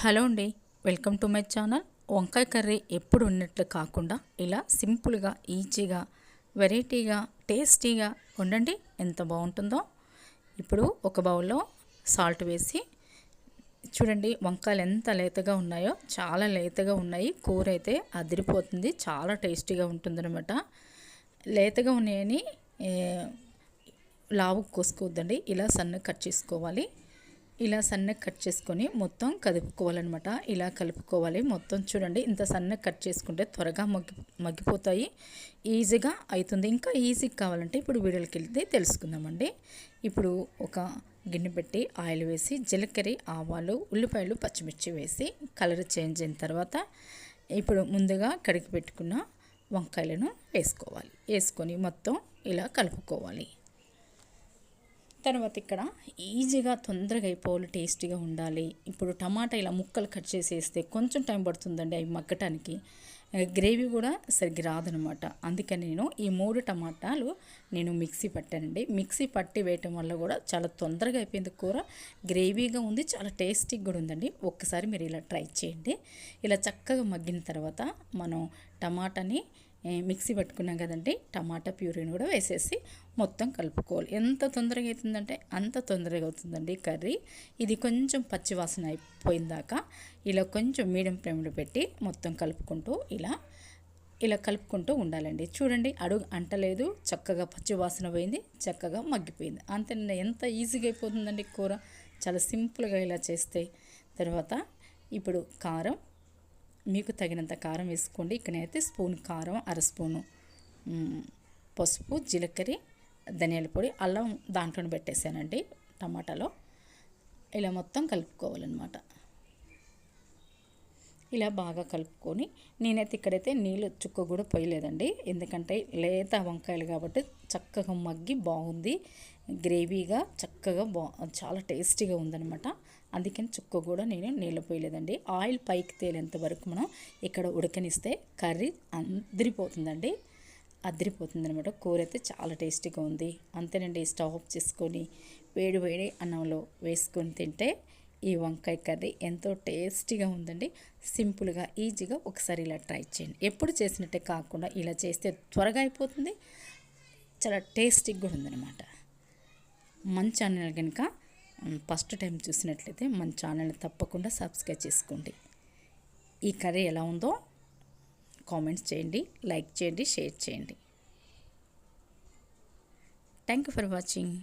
Hello అండి, welcome to my channel. వంకాయ curry ఎప్పుడు ఉన్నట్లు కాకుండా ఇలా సింపుల్గా, ఈజీగా, వెరైటీగా, టేస్టీగా వండండి. ఎంత బాగుంటుందో. ఇప్పుడు ఒక బౌల్లో సాల్ట్ వేసి చూడండి, వంకాయలు ఎంత లేతగా ఉన్నాయో, చాలా లేతగా ఉన్నాయి. కూర అయితే అదిరిపోతుంది, చాలా టేస్టీగా ఉంటుందన్నమాట. లేతగా ఉన్నాయని లావు కోసుకోవద్దండి, ఇలా సన్నగా కట్ చేసుకోవాలి. ఇలా సన్నగా కట్ చేసుకొని మొత్తం కదుపుకోవాలన్నమాట. ఇలా కలుపుకోవాలి మొత్తం. చూడండి, ఇంత సన్నగా కట్ చేసుకుంటే త్వరగా మగ్గిపోతాయి, ఈజీగా అవుతుంది. ఇంకా ఈజీగా కావాలంటే ఇప్పుడు వీడియోకి వెళ్తే తెలుసుకుందామండి. ఇప్పుడు ఒక గిన్నె పెట్టి ఆయిల్ వేసి జీలకర్ర, ఆవాలు, ఉల్లిపాయలు, పచ్చిమిర్చి వేసి కలర్ చేంజ్ అయిన తర్వాత ఇప్పుడు ముందుగా కడిగి పెట్టుకున్న వంకాయలను వేసుకోవాలి. వేసుకొని మొత్తం ఇలా కలుపుకోవాలి. తర్వాత ఇక్కడ ఈజీగా తొందరగా అయిపోవాలి, టేస్టీగా ఉండాలి. ఇప్పుడు టమాటా ఇలా ముక్కలు కట్ చేసేస్తే కొంచెం టైం పడుతుందండి అవి మగ్గటానికి. గ్రేవీ కూడా సరిగ్గా రాదనమాట. అందుకని నేను ఈ 3 టమాటాలు నేను మిక్సీ పట్టానండి. మిక్సీ పట్టి వేయటం వల్ల కూడా చాలా తొందరగా అయిపోయింది కూర. గ్రేవీగా ఉంది, చాలా టేస్టీగా కూడా ఉందండి. ఒక్కసారి మీరు ఇలా ట్రై చేయండి. ఇలా చక్కగా మగ్గిన తర్వాత మనం టమాటాని మిక్సీ పట్టుకున్నాం కదండి, టమాటా ప్యూరీని కూడా వేసేసి మొత్తం కలుపుకోవాలి. ఎంత తొందరగా అవుతుందంటే అంత తొందరగా అవుతుందండి కర్రీ. ఇది కొంచెం పచ్చివాసన అయిపోయిందాక ఇలా కొంచెం మీడియం ఫ్లేమ్లో పెట్టి మొత్తం కలుపుకుంటూ ఇలా కలుపుకుంటూ ఉండాలండి. చూడండి, అడుగు అంటలేదు, చక్కగా పచ్చివాసన పోయింది, చక్కగా మగ్గిపోయింది. అంతే, ఎంత ఈజీగా అయిపోతుందండి కూర, చాలా సింపుల్గా ఇలా చేస్తే. తర్వాత ఇప్పుడు కారం, మీకు తగినంత కారం వేసుకోండి. ఇక్కడైతే స్పూన్ కారం, అర స్పూను పసుపు, జీలకర్ర, ధనియాల పొడి, అల్లం దాంట్లో పెట్టేసానండి టమాటాలో. ఇలా మొత్తం కలుపుకోవాలన్నమాట. ఇలా బాగా కలుపుకొని నేనైతే ఇక్కడైతే నీళ్ళు చుక్క కూడా పోయలేదండి, ఎందుకంటే లేత వంకాయలు కాబట్టి చక్కగా మగ్గి బాగుంది. గ్రేవీగా చక్కగా చాలా టేస్టీగా ఉందన్నమాట. అందుకని చుక్క కూడా నేను నీళ్ళు పోయలేదండి. ఆయిల్ పైకి తేలేంత వరకు మనం ఇక్కడ ఉడకనిస్తే కర్రీ అదిరిపోతుందండి, అదిరిపోతుంది అనమాట. కూర అయితే చాలా టేస్టీగా ఉంది. అంతేనండి, స్టవ్ ఆఫ్ చేసుకొని వేడి వేడి అన్నంలో వేసుకొని తింటే ఈ వంకాయ కర్రీ ఎంతో టేస్టీగా ఉందండి. సింపుల్గా, ఈజీగా ఒకసారి ఇలా ట్రై చేయండి. ఎప్పుడు చేసినట్టే కాకుండా ఇలా చేస్తే త్వరగా అయిపోతుంది, చాలా టేస్టీగా కూడా ఉందన్నమాట. మన ఛానల్ కనుక ఫస్ట్ టైం చూసినట్లయితే మన ఛానల్ని తప్పకుండా సబ్స్క్రైబ్ చేసుకోండి. ఈ కర్రీ ఎలా ఉందో కామెంట్స్ చేయండి, లైక్ చేయండి, షేర్ చేయండి. Thank you for watching.